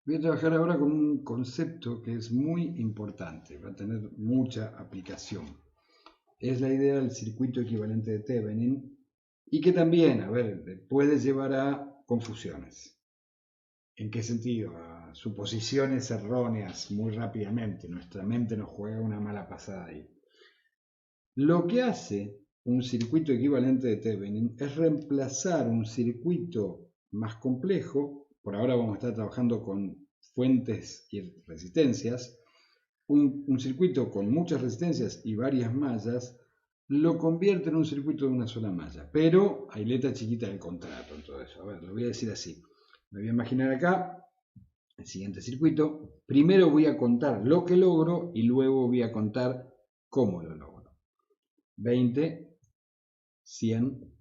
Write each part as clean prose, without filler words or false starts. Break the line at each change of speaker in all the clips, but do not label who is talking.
Voy a trabajar ahora con un concepto que es muy importante, va a tener mucha aplicación. Es la idea del circuito equivalente de Thevenin y que también, a ver, puede llevar a confusiones. ¿En qué sentido? A suposiciones erróneas muy rápidamente. Nuestra mente nos juega una mala pasada ahí. Lo que hace un circuito equivalente de Thevenin es reemplazar un circuito más complejo. Por ahora vamos a estar trabajando con fuentes y resistencias. Un circuito con muchas resistencias y varias mallas lo convierte en un circuito de una sola malla. Pero hay letra chiquita del contrato en todo eso. A ver, lo voy a decir así. Me voy a imaginar acá el siguiente circuito. Primero voy a contar lo que logro y luego voy a contar cómo lo logro. 20, 100,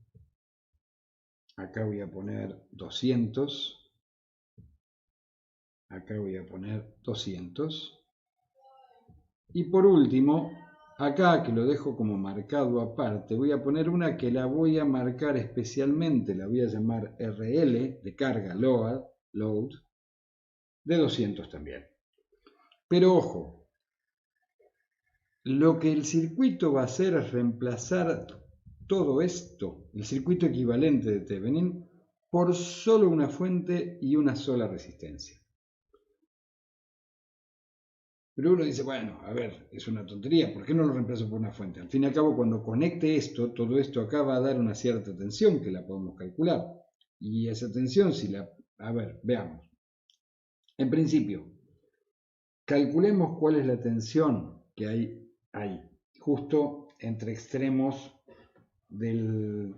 acá voy a poner 200, acá voy a poner 200 y por último, acá que lo dejo como marcado aparte, voy a poner una que la voy a marcar especialmente, la voy a llamar RL de carga load de 200 también. Pero ojo, lo que el circuito va a hacer es reemplazar todo esto, el circuito equivalente de Thevenin, por solo una fuente y una sola resistencia. Pero uno dice, bueno, a ver, es una tontería, ¿por qué no lo reemplazo por una fuente? Al fin y al cabo, cuando conecte esto, todo esto acá va a dar una cierta tensión que la podemos calcular. Y esa tensión, si la... A ver, veamos. En principio, calculemos cuál es la tensión que hay ahí, justo entre extremos del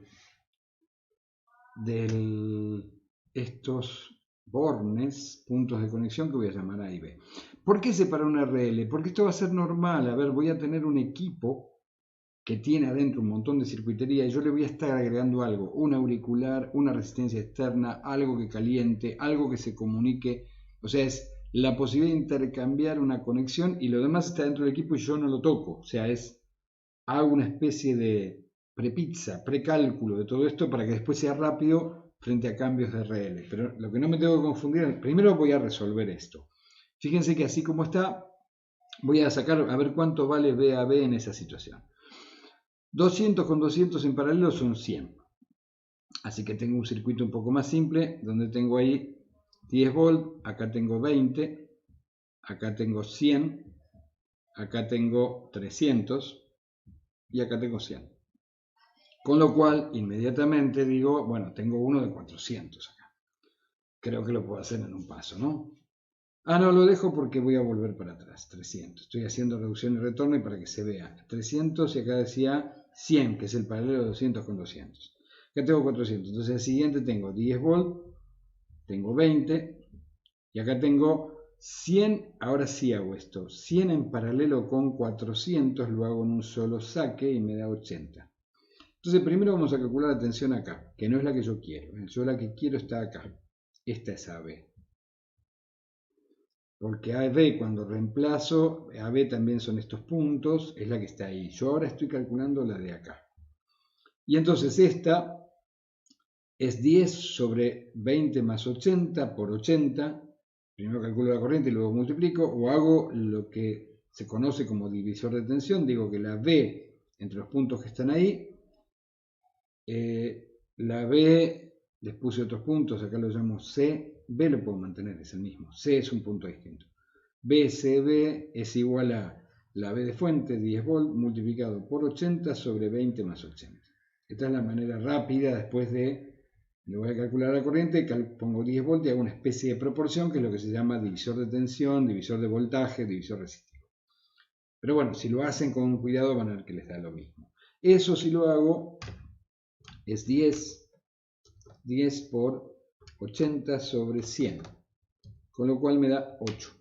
estos bornes, puntos de conexión que voy a llamar A y B. ¿Por qué separar un RL? Porque esto va a ser normal. A ver, voy a tener un equipo que tiene adentro un montón de circuitería y yo le voy a estar agregando algo, un auricular, una resistencia externa, algo que caliente, algo que se comunique. O sea, es la posibilidad de intercambiar una conexión y lo demás está dentro del equipo y yo no lo toco. O sea, hago una especie de prepizza, precálculo de todo esto para que después sea rápido frente a cambios de RL. Pero lo que no me tengo que confundir, primero voy a resolver esto. Fíjense que así como está, voy a sacar a ver cuánto vale B a B en esa situación. 200 con 200 en paralelo son 100. Así que tengo un circuito un poco más simple, donde tengo ahí 10 volt, acá tengo 20, acá tengo 100, acá tengo 300 y acá tengo 100. Con lo cual, inmediatamente digo, bueno, tengo uno de 400 acá. Creo que lo puedo hacer en un paso, ¿no? Ah, no, lo dejo porque voy a volver para atrás, 300. Estoy haciendo reducción y retorno y para que se vea. 300 y acá decía 100, que es el paralelo de 200 con 200. Acá tengo 400. Entonces, el siguiente tengo 10 volt, tengo 20 y acá tengo 100. Ahora sí hago esto. 100 en paralelo con 400 lo hago en un solo saque y me da 80. Entonces primero vamos a calcular la tensión acá, que no es la que yo quiero. Yo la que quiero está acá. Esta es AB. Porque AB cuando reemplazo, AB también son estos puntos, es la que está ahí. Yo ahora estoy calculando la de acá. Y entonces esta es 10 sobre 20 más 80 por 80. Primero calculo la corriente y luego multiplico. O hago lo que se conoce como divisor de tensión. Digo que la B entre los puntos que están ahí, la B, les puse otros puntos, acá lo llamo C, B lo puedo mantener, es el mismo, C es un punto distinto. BCB es igual a la B de fuente, 10 volt, multiplicado por 80 sobre 20 más 80. Esta es la manera rápida después de, le voy a calcular la corriente, pongo 10 volt y hago una especie de proporción que es lo que se llama divisor de tensión, divisor de voltaje, divisor resistivo. Pero bueno, si lo hacen con cuidado van a ver que les da lo mismo. Eso si lo hago es 10 por 80 sobre 100, con lo cual me da 8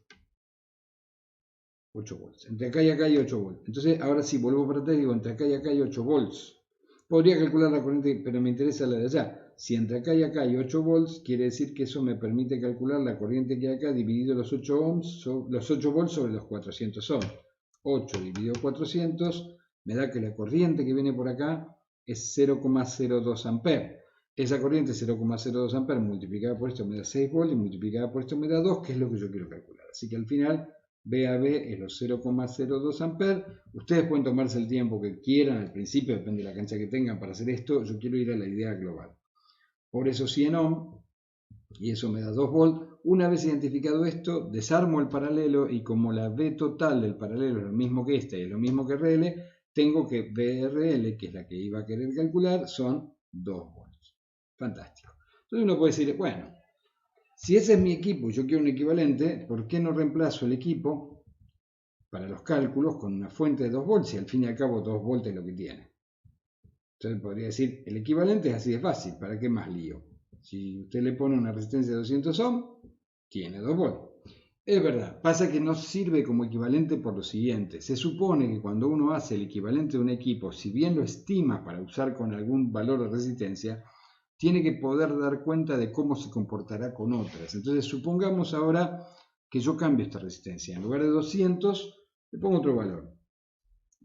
volts. Entre acá y acá hay 8 volts. Entonces, ahora sí, vuelvo para atrás y digo, entre acá y acá hay 8 volts. Podría calcular la corriente, pero me interesa la de allá. Si entre acá y acá hay 8 volts, quiere decir que eso me permite calcular la corriente que hay acá dividido los 8 ohms, los 8 volts sobre los 400 ohms. 8 dividido 400 me da que la corriente que viene por acá es 0,02 amperes. Esa corriente 0,02 amperes multiplicada por esto me da 6 volts y multiplicada por esto me da 2, que es lo que yo quiero calcular. Así que al final B a B es los 0,02 amperes. Ustedes pueden tomarse el tiempo que quieran, al principio depende de la cancha que tengan para hacer esto. Yo quiero ir a la idea global. Por eso 100 ohm, y eso me da 2 volts. Una vez identificado esto, desarmo el paralelo y como la V total del paralelo es lo mismo que esta y es lo mismo que RL, tengo que VRL, que es la que iba a querer calcular, son 2 volts. Fantástico. Entonces uno puede decir, bueno, si ese es mi equipo y yo quiero un equivalente, ¿por qué no reemplazo el equipo para los cálculos con una fuente de 2 volts? Y al fin y al cabo 2 volts es lo que tiene. Entonces podría decir, el equivalente es así de fácil, ¿para qué más lío? Si usted le pone una resistencia de 200 ohm, tiene 2 volts. Es verdad, pasa que no sirve como equivalente por lo siguiente. Se supone que cuando uno hace el equivalente de un equipo, si bien lo estima para usar con algún valor de resistencia, tiene que poder dar cuenta de cómo se comportará con otras. Entonces supongamos ahora que yo cambio esta resistencia. En lugar de 200, le pongo otro valor.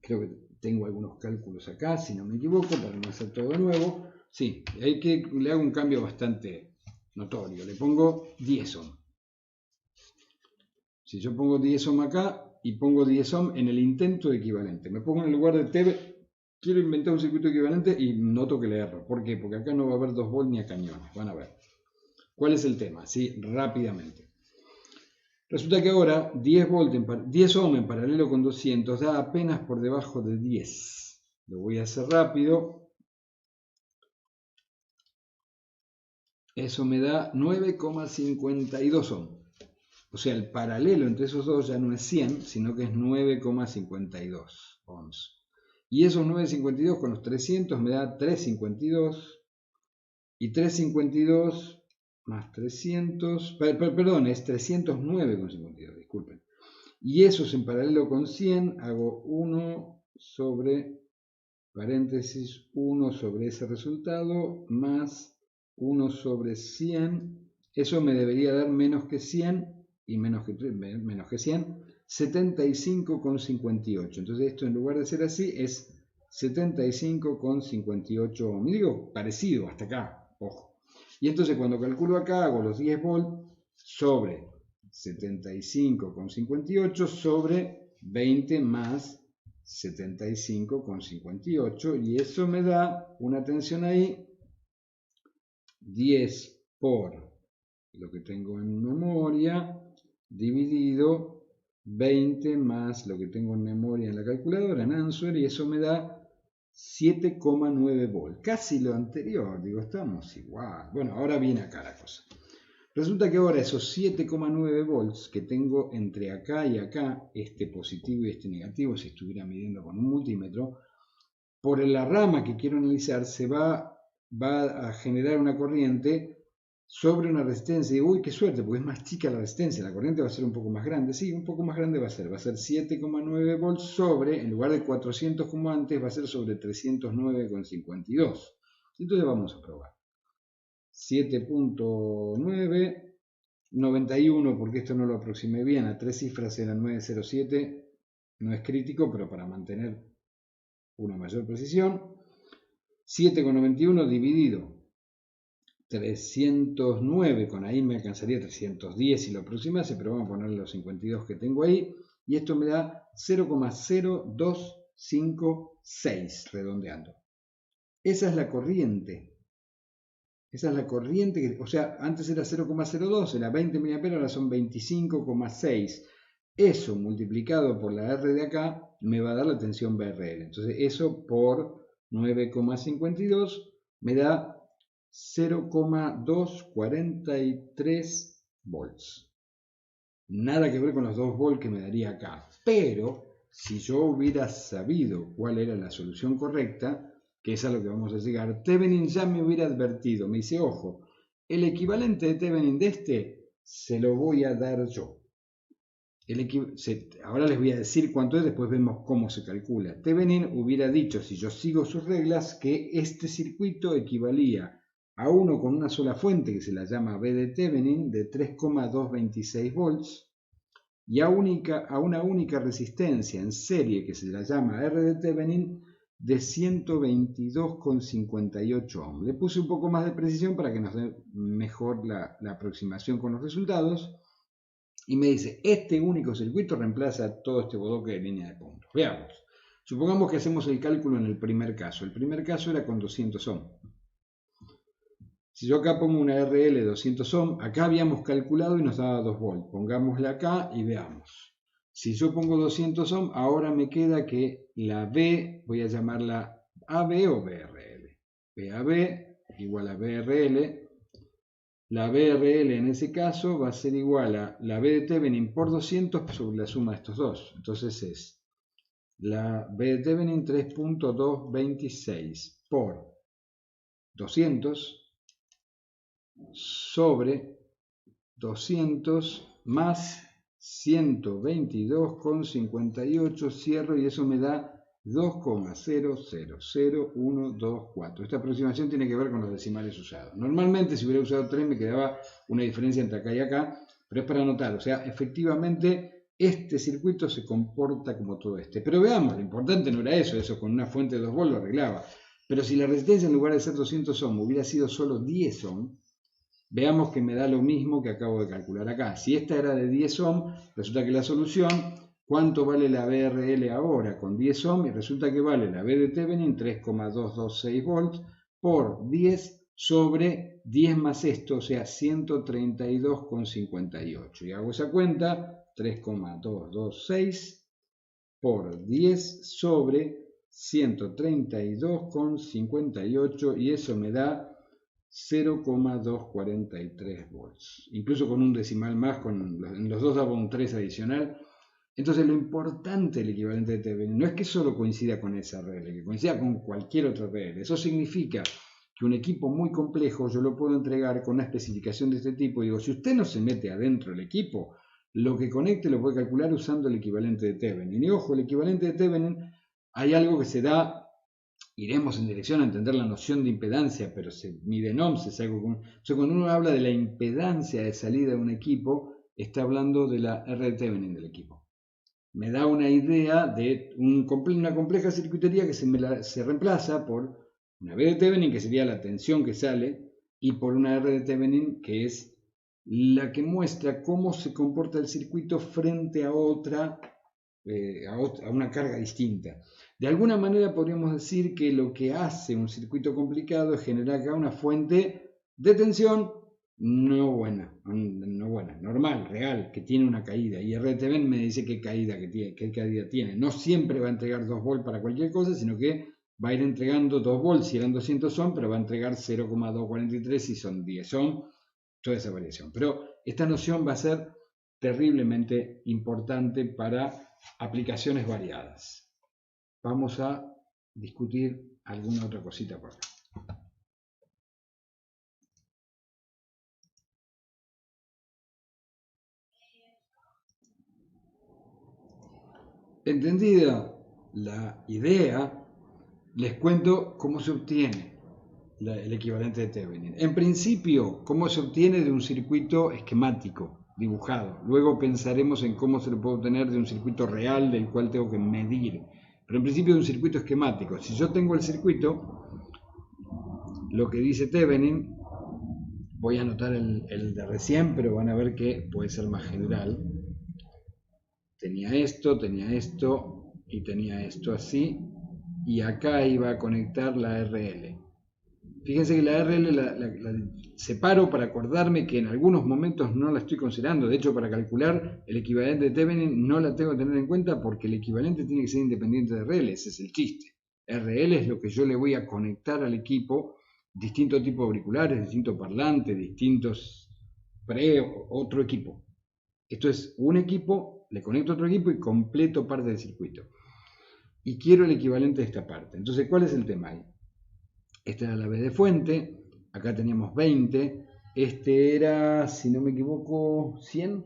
Creo que tengo algunos cálculos acá, si no me equivoco, para no hacer todo de nuevo. Sí, le hago un cambio bastante notorio. Le pongo 10 ohm. Si yo pongo 10 ohm acá y pongo 10 ohm en el intento de equivalente, me pongo en el lugar de TV, quiero inventar un circuito equivalente y noto que le erro. ¿Por qué? Porque acá no va a haber 2 volts ni a cañones. Van a ver. ¿Cuál es el tema? Sí, rápidamente. Resulta que ahora 10 ohm en paralelo con 200 da apenas por debajo de 10. Lo voy a hacer rápido. Eso me da 9,52 ohm. O sea, el paralelo entre esos dos ya no es 100, sino que es 9,52 ohms. Y esos 9,52 con los 300 me da 3,52. Y 3,52 más 300, perdón, es 309,52, disculpen. Y esos en paralelo con 100, hago 1 sobre, paréntesis, 1 sobre ese resultado, más 1 sobre 100. Eso me debería dar menos que 100 y menos que 100, 75,58. Entonces esto en lugar de ser así es 75,58 ohm. Y digo parecido hasta acá, ojo. Y entonces cuando calculo acá hago los 10 volts sobre 75,58 sobre 20 más 75,58 y eso me da una tensión ahí 10 por lo que tengo en memoria dividido 20 más lo que tengo en memoria en la calculadora en Answer y eso me da 7,9 volts, casi lo anterior, digo, estamos igual. Bueno, ahora viene acá la cosa. Resulta que ahora esos 7,9 volts que tengo entre acá y acá, este positivo y este negativo, si estuviera midiendo con un multímetro, por la rama que quiero analizar se va a generar una corriente sobre una resistencia. Y uy, qué suerte, porque es más chica la resistencia, la corriente va a ser un poco más grande. Sí, un poco más grande va a ser 7,9 volts sobre, en lugar de 400 como antes, va a ser sobre 309,52. Entonces vamos a probar. 7,9, 91, porque esto no lo aproximé bien, a 3 cifras era 907, no es crítico, pero para mantener una mayor precisión. 7,91 dividido 309, con ahí me alcanzaría 310 si lo aproximase, pero vamos a ponerle los 52 que tengo ahí, y esto me da 0,0256 redondeando. Esa es la corriente. Esa es la corriente, o sea, antes era 0,02, era 20 mA, ahora son 25,6. Eso multiplicado por la R de acá me va a dar la tensión VRL. Entonces eso por 9,52 me da 0,243 volts. Nada que ver con los 2 volts que me daría acá. Pero si yo hubiera sabido cuál era la solución correcta, que es a lo que vamos a llegar, Thevenin ya me hubiera advertido. Me dice, ojo, el equivalente de Thevenin de este se lo voy a dar yo. Ahora les voy a decir cuánto es, después vemos cómo se calcula. Thevenin hubiera dicho, si yo sigo sus reglas, que este circuito equivalía a uno con una sola fuente, que se la llama B de Thevenin, de 3,226 volts, y a una única resistencia en serie, que se la llama R de Thevenin, de 122,58 ohms. Le puse un poco más de precisión para que nos dé mejor la aproximación con los resultados. Y me dice, este único circuito reemplaza todo este bodoque de línea de puntos. Veamos. Supongamos que hacemos el cálculo en el primer caso. El primer caso era con 200 ohms. Si yo acá pongo una RL de 200 ohms, acá habíamos calculado y nos daba 2 volts. Pongámosla acá y veamos. Si yo pongo 200 ohms, ahora me queda que la B, voy a llamarla AB o BRL. BAB igual a BRL. La BRL en ese caso va a ser igual a la B de Thevenin por 200 sobre la suma de estos dos. Entonces es la B de Thevenin 3.226 por 200 sobre 200 más 122,58, cierro y eso me da 2,000124. Esta aproximación tiene que ver con los decimales usados. Normalmente si hubiera usado 3 me quedaba una diferencia entre acá y acá, pero es para anotar, o sea, efectivamente este circuito se comporta como todo este. Pero veamos, lo importante no era eso con una fuente de 2 volts lo arreglaba. Pero si la resistencia en lugar de ser 200 ohms hubiera sido solo 10 ohms, veamos que me da lo mismo que acabo de calcular acá. Si esta era de 10 ohms, resulta que la solución, ¿cuánto vale la BRL ahora con 10 ohms? Y resulta que vale la B de Thevenin 3,226 volts por 10 sobre 10 más esto, o sea 132,58. Y hago esa cuenta, 3,226 por 10 sobre 132,58 y eso me da 0,243 volts. Incluso con un decimal más, en los dos daba un 3 adicional. Entonces lo importante del equivalente de Thevenin no es que solo coincida con esa RL, que coincida con cualquier otra RL. Eso significa que un equipo muy complejo yo lo puedo entregar con una especificación de este tipo. Y digo, si usted no se mete adentro del equipo, lo que conecte lo puede calcular usando el equivalente de Thevenin. Y ojo, el equivalente de Thevenin, hay algo que se da. Iremos en dirección a entender la noción de impedancia, pero se mide en ohms, es algo común. O sea, cuando uno habla de la impedancia de salida de un equipo, está hablando de la R de Thevenin del equipo. Me da una idea de una compleja circuitería que se reemplaza por una B de Thevenin, que sería la tensión que sale, y por una R de Thevenin, que es la que muestra cómo se comporta el circuito frente a otra, a una carga distinta. De alguna manera podríamos decir que lo que hace un circuito complicado es generar acá una fuente de tensión normal, real, que tiene una caída. Y RTVN me dice qué caída tiene. No siempre va a entregar 2 volts para cualquier cosa, sino que va a ir entregando 2 volts si eran 200 ohms, pero va a entregar 0,243 si son 10 ohms, toda esa variación. Pero esta noción va a ser terriblemente importante para aplicaciones variadas. Vamos a discutir alguna otra cosita por acá. Entendida la idea, les cuento cómo se obtiene el equivalente de Thevenin. En principio, cómo se obtiene de un circuito esquemático, dibujado. Luego pensaremos en cómo se lo puede obtener de un circuito real del cual tengo que medir. Pero en principio de un circuito esquemático. Si yo tengo el circuito, lo que dice Thevenin, voy a anotar el de recién, pero van a ver que puede ser más general. Tenía esto y tenía esto así. Y acá iba a conectar la RL. Fíjense que la RL la separo para acordarme que en algunos momentos no la estoy considerando. De hecho, para calcular el equivalente de Thevenin no la tengo que tener en cuenta porque el equivalente tiene que ser independiente de RL. Ese es el chiste. RL es lo que yo le voy a conectar al equipo, distintos tipos de auriculares, distintos parlantes, distintos otro equipo. Esto es un equipo, le conecto a otro equipo y completo parte del circuito. Y quiero el equivalente de esta parte. Entonces, ¿cuál es el tema ahí? Esta era la B de fuente, acá teníamos 20, este era, si no me equivoco, 100,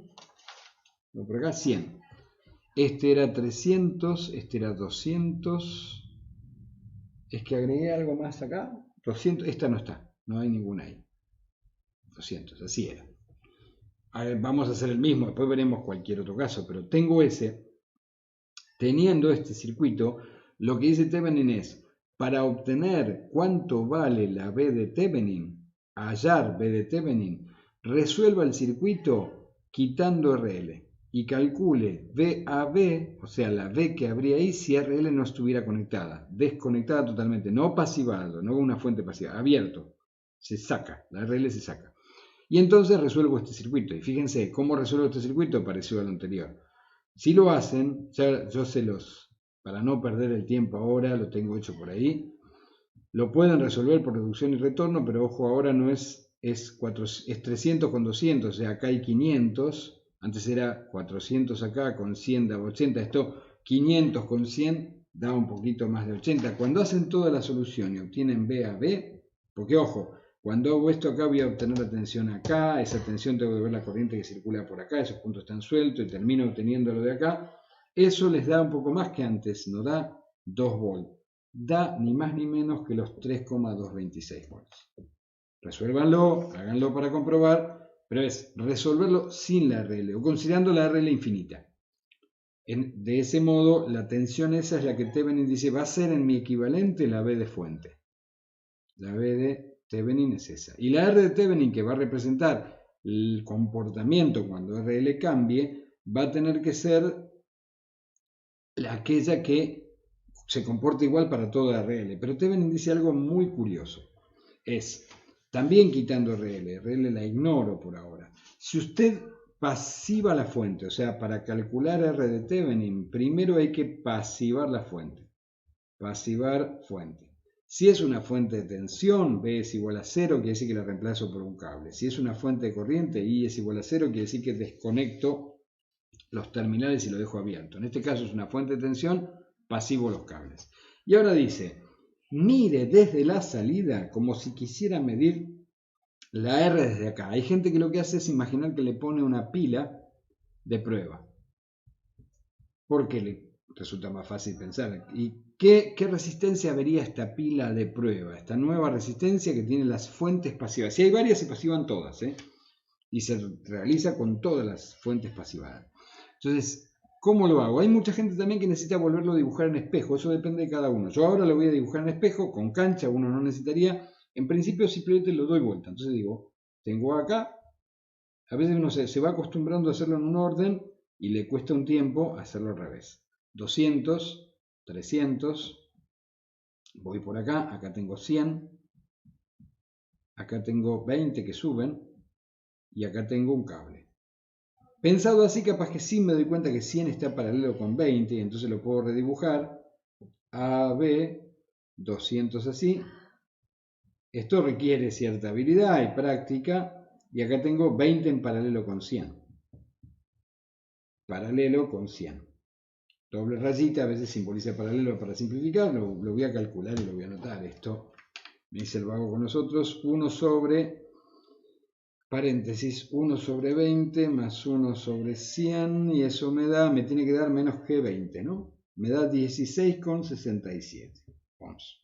no, por acá 100, este era 300, este era 200, es que agregué algo más acá, 200, esta no está, no hay ninguna ahí, 200, así era. A ver, vamos a hacer el mismo, después veremos cualquier otro caso, pero tengo ese, teniendo este circuito, Lo que dice Thevenin es, para obtener cuánto vale la B de Thevenin, hallar B de Thevenin, resuelva el circuito quitando RL y calcule VAB, o sea, la B que habría ahí si RL no estuviera conectada, desconectada totalmente, no pasivado, no una fuente pasiva, abierto, se saca, la RL se saca. Y entonces resuelvo este circuito. Y fíjense, ¿cómo resuelvo este circuito? Parecido al anterior. Si lo hacen, ya yo para no perder el tiempo ahora, lo tengo hecho por ahí. Lo pueden resolver por reducción y retorno, pero ojo, ahora no es 300 con 200, o sea, acá hay 500. Antes era 400 acá, con 100 daba 80. Esto 500 con 100 da un poquito más de 80. Cuando hacen toda la solución y obtienen B a B, porque ojo, cuando hago esto acá voy a obtener la tensión acá, esa tensión tengo que ver la corriente que circula por acá, esos puntos están sueltos y termino obteniendo lo de acá. Eso les da un poco más que antes, nos da 2 volts. Da ni más ni menos que los 3,226 volts. Resuélvanlo, háganlo para comprobar, pero es resolverlo sin la RL o considerando la RL infinita. De ese modo, la tensión esa es la que Thevenin dice va a ser en mi equivalente la B de fuente. La B de Thevenin es esa. Y la R de Thevenin, que va a representar el comportamiento cuando RL cambie, va a tener que ser aquella que se comporta igual para toda RL. Pero Thevenin dice algo muy curioso. Es, también quitando RL la ignoro por ahora. Si usted pasiva la fuente, o sea, para calcular R de Thevenin, primero hay que pasivar la fuente. Pasivar fuente. Si es una fuente de tensión, B es igual a 0, quiere decir que la reemplazo por un cable. Si es una fuente de corriente, I es igual a 0, quiere decir que desconecto los terminales y lo dejo abierto. En este caso es una fuente de tensión, pasivo los cables. Y ahora dice, mire desde la salida como si quisiera medir la R desde acá. Hay gente que lo que hace es imaginar que le pone una pila de prueba. Porque le resulta más fácil pensar. ¿Y qué resistencia vería esta pila de prueba? Esta nueva resistencia que tiene las fuentes pasivas. Si hay varias, se pasivan todas, y se realiza con todas las fuentes pasivadas. Entonces, ¿cómo lo hago? Hay mucha gente también que necesita volverlo a dibujar en espejo. Eso depende de cada uno. Yo ahora lo voy a dibujar en espejo. Con cancha uno no necesitaría. En principio simplemente lo doy vuelta. Entonces digo, tengo acá. A veces uno se va acostumbrando a hacerlo en un orden y le cuesta un tiempo hacerlo al revés. 200, 300, voy por acá, acá tengo 100, acá tengo 20 que suben y acá tengo un cable. Pensado así, capaz que sí me doy cuenta que 100 está paralelo con 20 y entonces lo puedo redibujar. A, B, 200 así. Esto requiere cierta habilidad y práctica. Y acá tengo 20 en paralelo con 100. Paralelo con 100. Doble rayita, a veces simboliza paralelo para simplificar. Lo voy a calcular y lo voy a anotar. Esto me dice el vago con nosotros. 1 sobre... paréntesis, 1 sobre 20 más 1 sobre 100 y eso me tiene que dar menos que 20, ¿no? Me da 16,67 ohms.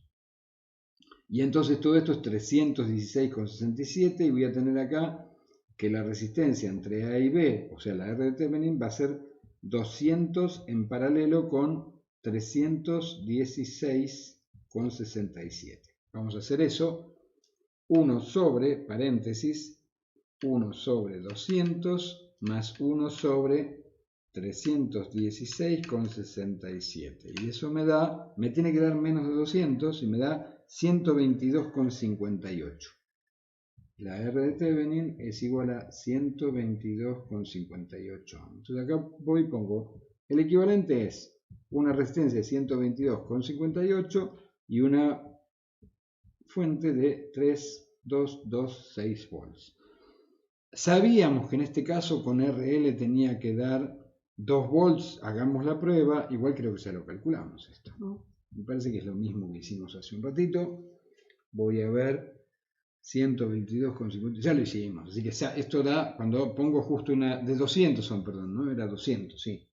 Y entonces todo esto es 316,67 y voy a tener acá que la resistencia entre A y B, o sea la R de Thevenin, va a ser 200 en paralelo con 316,67. Vamos a hacer eso. 1 sobre, paréntesis, 1 sobre 200 más 1 sobre 316,67. Y eso me tiene que dar menos de 200 y me da 122,58. La R de Thevenin es igual a 122,58. Entonces acá voy y pongo, el equivalente es una resistencia de 122,58 y una fuente de 3,226 volts. Sabíamos que en este caso con RL tenía que dar 2 volts, hagamos la prueba, igual creo que ya lo calculamos esto, ¿no? Me parece que es lo mismo que hicimos hace un ratito. Voy a ver 122,50, ya lo hicimos, así que esto da, cuando pongo justo una, de 200 son, perdón, no era 200, sí,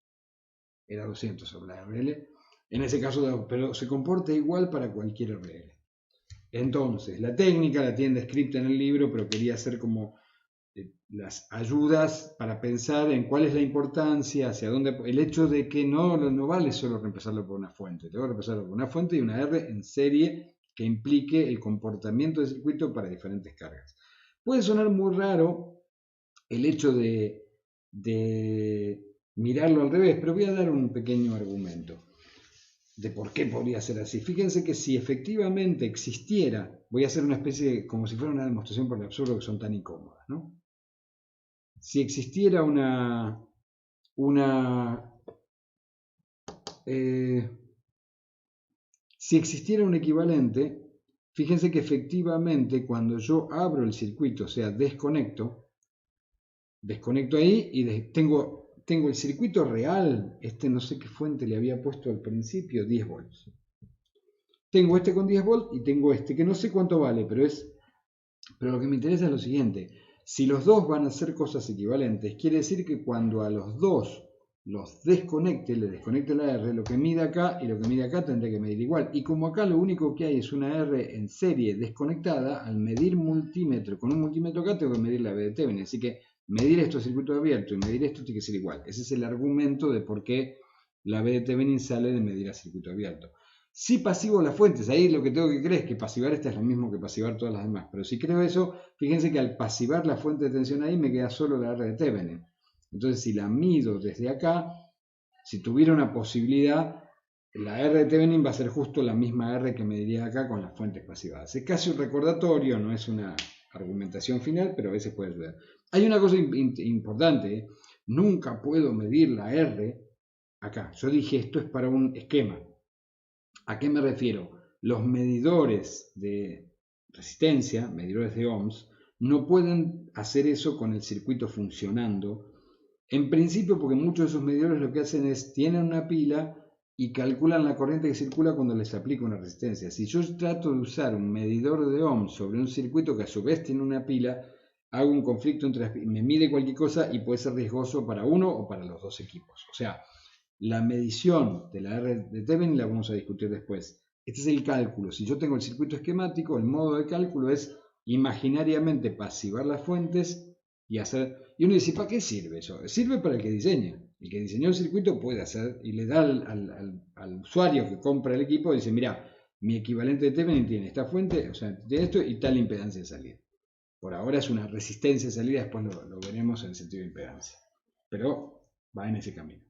era 200 sobre la RL, en ese caso, pero se comporta igual para cualquier RL. Entonces, la técnica la tienen descrita en el libro, pero quería hacer como las ayudas para pensar en cuál es la importancia, hacia dónde, el hecho de que no vale solo reemplazarlo por una fuente, tengo que reemplazarlo por una fuente y una R en serie que implique el comportamiento del circuito para diferentes cargas. Puede sonar muy raro el hecho de mirarlo al revés, pero voy a dar un pequeño argumento de por qué podría ser así. Fíjense que si efectivamente existiera, voy a hacer una especie de, como si fuera una demostración por el absurdo que son tan incómodas, ¿no? Si existiera eh, si existiera un equivalente, fíjense que efectivamente cuando yo abro el circuito, o sea, desconecto ahí y tengo el circuito real, no sé qué fuente le había puesto al principio, 10 volts. Tengo este con 10 volts y tengo este que no sé cuánto vale, pero lo que me interesa es lo siguiente. Si los dos van a hacer cosas equivalentes, quiere decir que cuando a los dos los desconecte, le desconecte la R, lo que mide acá y lo que mide acá tendría que medir igual. Y como acá lo único que hay es una R en serie desconectada, al medir multímetro, con un multímetro acá tengo que medir la B de Thevenin. Así que medir esto a circuito abierto y medir esto tiene que ser igual. Ese es el argumento de por qué la B de Thevenin sale de medir a circuito abierto. Si pasivo las fuentes, ahí lo que tengo que creer es que pasivar esta es lo mismo que pasivar todas las demás. Pero si creo eso, fíjense que al pasivar la fuente de tensión ahí me queda solo la R de Thevenin. Entonces si la mido desde acá, si tuviera una posibilidad, la R de Thevenin va a ser justo la misma R que mediría acá con las fuentes pasivadas. Es casi un recordatorio, no es una argumentación final, pero a veces puede ayudar. Hay una cosa importante, ¿eh? Nunca puedo medir la R acá. Yo dije esto es para un esquema. ¿A qué me refiero? Los medidores de resistencia, medidores de ohms, no pueden hacer eso con el circuito funcionando. En principio, porque muchos de esos medidores lo que hacen es, tienen una pila y calculan la corriente que circula cuando les aplica una resistencia. Si yo trato de usar un medidor de ohms sobre un circuito que a su vez tiene una pila, hago un conflicto entre las pilas, me mide cualquier cosa y puede ser riesgoso para uno o para los dos equipos. O sea, la medición de la R de Thevenin la vamos a discutir después. Este es el cálculo. Si yo tengo el circuito esquemático, el modo de cálculo es imaginariamente pasivar las fuentes y hacer... Y uno dice, ¿para qué sirve eso? Sirve para el que diseña. El que diseñó el circuito puede hacer y le da al usuario que compra el equipo, dice, mira, mi equivalente de Thevenin tiene esta fuente, o sea, tiene esto y tal impedancia de salida. Por ahora es una resistencia de salida, después lo veremos en el sentido de impedancia. Pero va en ese camino.